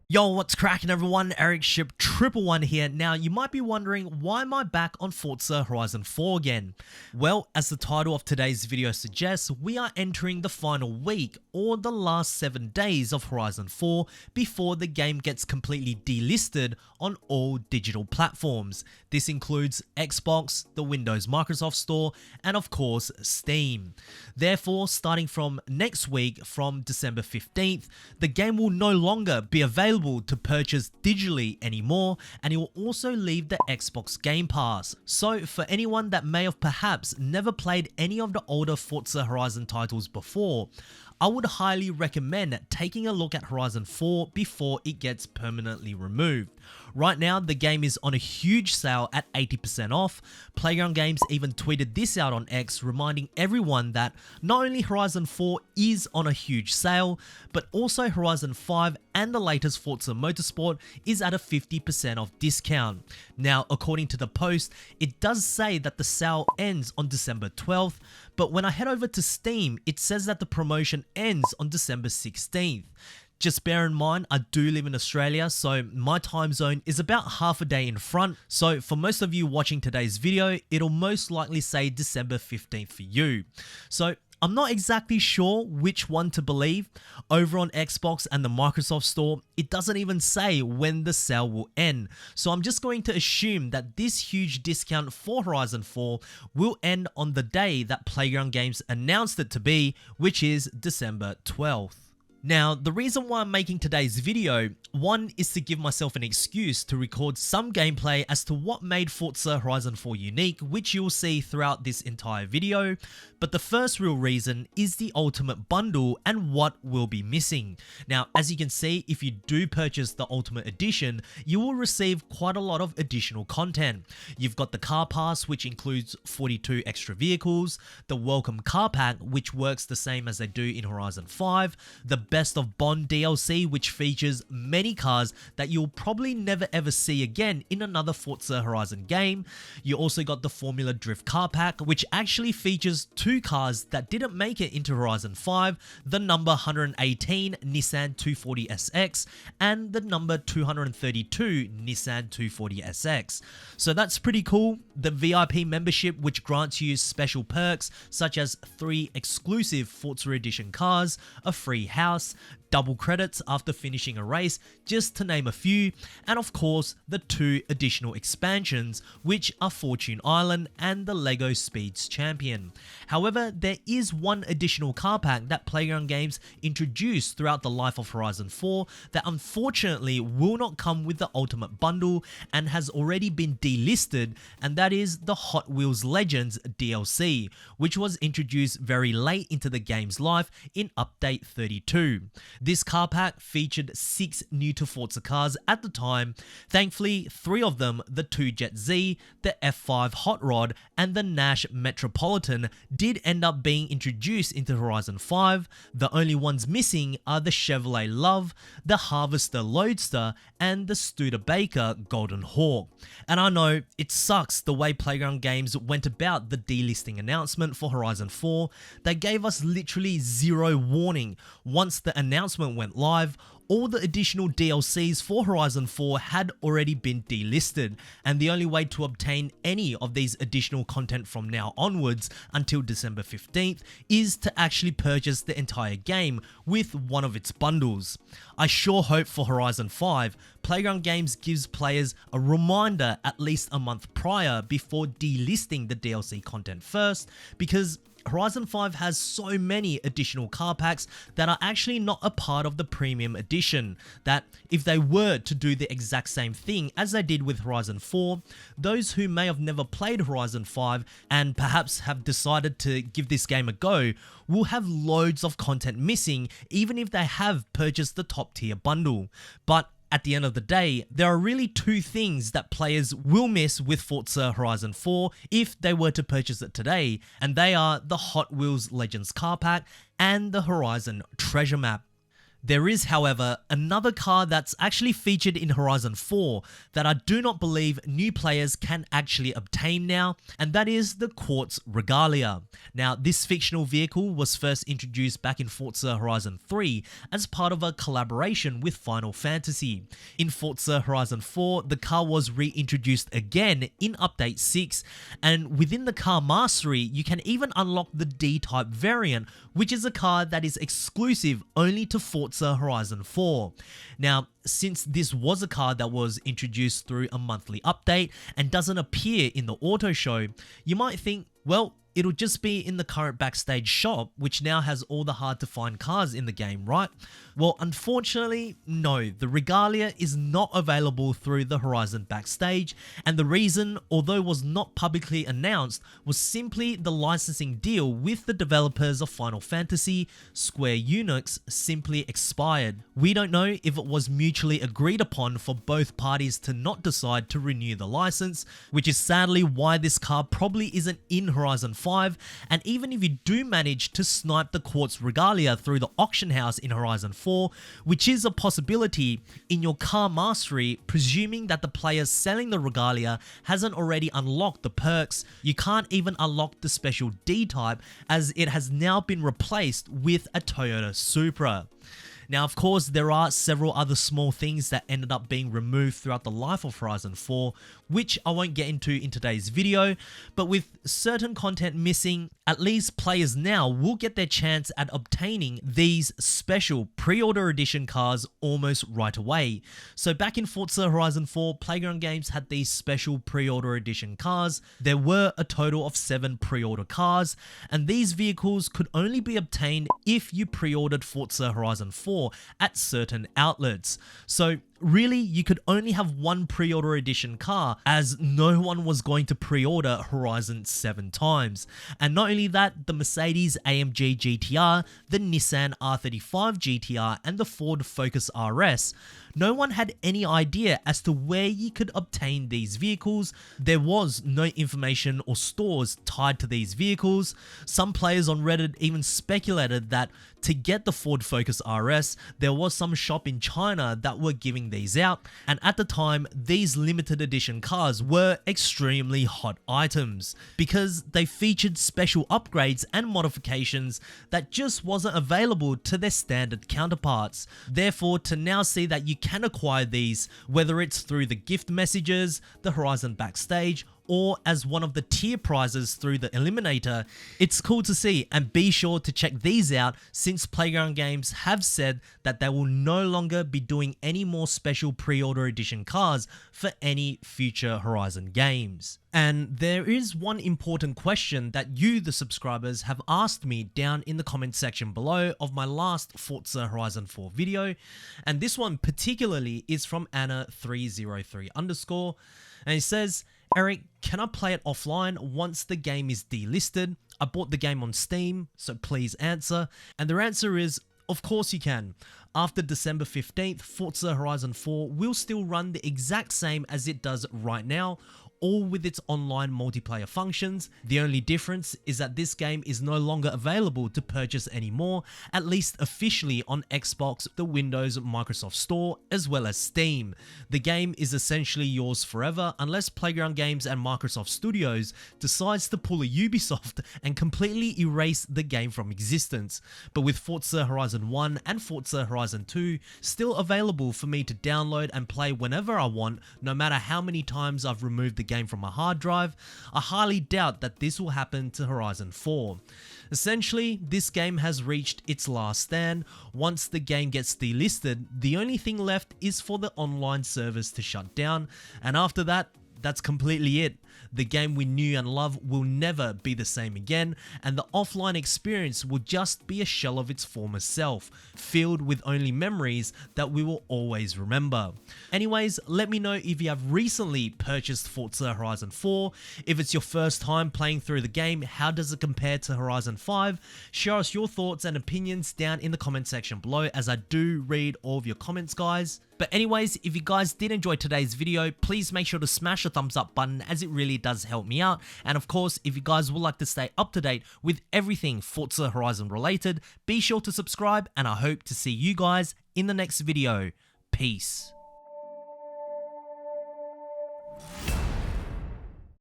Yo, what's cracking everyone? Ericship 111 here. Now, you might be wondering, why am I back on Forza Horizon 4 again? Well, as the title of today's video suggests, we are entering the final week, or the last 7 days of Horizon 4 before the game gets completely delisted on all digital platforms. This includes Xbox, the Windows Microsoft Store, and of course, Steam. Therefore, starting from next week, from December 15th, the game will no longer be available to purchase digitally anymore, and it will also leave the Xbox Game Pass. So for anyone that may have perhaps never played any of the older Forza Horizon titles before, I would highly recommend taking a look at Horizon 4 before it gets permanently removed. Right now, the game is on a huge sale at 80% off. Playground Games even tweeted this out on X, reminding everyone that not only Horizon 4 is on a huge sale, but also Horizon 5 and the latest Forza Motorsport is at a 50% off discount. Now, according to the post, it does say that the sale ends on December 12th, but when I head over to Steam, it says that the promotion ends on December 16th. Just bear in mind, I do live in Australia, so my time zone is about half a day in front. So for most of you watching today's video, it'll most likely say December 15th for you. So I'm not exactly sure which one to believe. Over on Xbox and the Microsoft Store, it doesn't even say when the sale will end. So I'm just going to assume that this huge discount for Horizon 4 will end on the day that Playground Games announced it to be, which is December 12th. Now, the reason why I'm making today's video, one is to give myself an excuse to record some gameplay as to what made Forza Horizon 4 unique, which you'll see throughout this entire video. But the first real reason is the Ultimate Bundle and what will be missing. Now, as you can see, if you do purchase the Ultimate Edition, you will receive quite a lot of additional content. You've got the Car Pass, which includes 42 extra vehicles, the Welcome Car Pack, which works the same as they do in Horizon 5, the Best of Bond DLC, which features many cars that you'll probably never ever see again in another Forza Horizon game. You also got the Formula Drift Car Pack, which actually features 2 cars that didn't make it into Horizon 5, the number 118 Nissan 240SX and the number 232 Nissan 240SX. So that's pretty cool. The VIP membership, which grants you special perks such as 3 exclusive Forza Edition cars, a free house, double credits after finishing a race, just to name a few, and of course the 2 additional expansions, which are Fortune Island and the Lego Speeds Champion. However, there is one additional car pack that Playground Games introduced throughout the life of Horizon 4 that unfortunately will not come with the Ultimate Bundle and has already been delisted, and that is the Hot Wheels Legends DLC, which was introduced very late into the game's life in Update 32. This car pack featured 6 new to Forza cars at the time. Thankfully, 3 of them, the 2Jet Z, the F5 Hot Rod, and the Nash Metropolitan, did end up being introduced into Horizon 5. The only ones missing are the Chevrolet Love, the Harvester Loadster, and the Studebaker Golden Hawk. And I know it sucks the way Playground Games went about the delisting announcement for Horizon 4. They gave us literally zero warning. Once the announcement went live, all the additional DLCs for Horizon 4 had already been delisted, and the only way to obtain any of these additional content from now onwards until December 15th is to actually purchase the entire game with one of its bundles. I sure hope for Horizon 5, Playground Games gives players a reminder at least a month prior before delisting the DLC content first, because Horizon 5 has so many additional car packs that are actually not a part of the premium edition, that if they were to do the exact same thing as they did with Horizon 4, those who may have never played Horizon 5 and perhaps have decided to give this game a go will have loads of content missing even if they have purchased the top tier bundle. But at the end of the day, there are really 2 things that players will miss with Forza Horizon 4 if they were to purchase it today, and they are the Hot Wheels Legends Car Pack and the Horizon Treasure Map. There is, however, another car that's actually featured in Horizon 4 that I do not believe new players can actually obtain now, and that is the Quartz Regalia. Now, this fictional vehicle was first introduced back in Forza Horizon 3 as part of a collaboration with Final Fantasy. In Forza Horizon 4, the car was reintroduced again in Update 6, and within the car mastery, you can even unlock the D-Type variant, which is a car that is exclusive only to Forza Horizon 4. Now, since this was a car that was introduced through a monthly update and doesn't appear in the auto show, you might think, well, it'll just be in the current backstage shop, which now has all the hard to find cars in the game, right? Well, unfortunately, no, the Regalia is not available through the Horizon backstage, and the reason, although was not publicly announced, was simply the licensing deal with the developers of Final Fantasy, Square Enix, simply expired. We don't know if it was mutually agreed upon for both parties to not decide to renew the license, which is sadly why this car probably isn't in Horizon 5, and even if you do manage to snipe the Quartz Regalia through the auction house in Horizon 4, which is a possibility, in your car mastery, presuming that the player selling the Regalia hasn't already unlocked the perks, you can't even unlock the special D-Type as it has now been replaced with a Toyota Supra. Now, of course, there are several other small things that ended up being removed throughout the life of Horizon 4, which I won't get into in today's video, but with certain content missing, at least players now will get their chance at obtaining these special pre-order edition cars almost right away. So back in Forza Horizon 4, Playground Games had these special pre-order edition cars. There were a total of 7 pre-order cars, and these vehicles could only be obtained if you pre-ordered Forza Horizon 4 at certain outlets. So really, you could only have one pre-order edition car, as no one was going to pre-order Horizon 7 times. And not only that, the Mercedes AMG GTR, the Nissan R35 GTR, and the Ford Focus RS, no one had any idea as to where you could obtain these vehicles. There was no information or stores tied to these vehicles. Some players on Reddit even speculated that to get the Ford Focus RS, there was some shop in China that were giving these out, and at the time, these limited edition cars were extremely hot items because they featured special upgrades and modifications that just wasn't available to their standard counterparts. Therefore, to now see that you can acquire these, whether it's through the gift messages, the Horizon backstage, or as one of the tier prizes through the Eliminator, it's cool to see, and be sure to check these out since Playground Games have said that they will no longer be doing any more special pre-order edition cars for any future Horizon games. And there is one important question that you, the subscribers, have asked me down in the comment section below of my last Forza Horizon 4 video, and this one particularly is from Anna303_, and it says, Eric, can I play it offline once the game is delisted? I bought the game on Steam, so please answer. And their answer is, of course you can. After December 15th, Forza Horizon 4 will still run the exact same as it does right now, all with its online multiplayer functions. The only difference is that this game is no longer available to purchase anymore, at least officially on Xbox, the Windows, Microsoft Store, as well as Steam. The game is essentially yours forever unless Playground Games and Microsoft Studios decides to pull a Ubisoft and completely erase the game from existence. But with Forza Horizon 1 and Forza Horizon 2 still available for me to download and play whenever I want, no matter how many times I've removed the game from my hard drive, I highly doubt that this will happen to Horizon 4. Essentially, this game has reached its last stand. Once the game gets delisted, the only thing left is for the online servers to shut down, and after that, that's completely it. The game we knew and love will never be the same again, and the offline experience will just be a shell of its former self, filled with only memories that we will always remember. Anyways, let me know if you have recently purchased Forza Horizon 4. If it's your first time playing through the game, how does it compare to Horizon 5? Share us your thoughts and opinions down in the comment section below, as I do read all of your comments, guys. But anyways, if you guys did enjoy today's video, please make sure to smash the thumbs up button as it really does help me out. And of course, if you guys would like to stay up to date with everything Forza Horizon related, be sure to subscribe, and I hope to see you guys in the next video. Peace.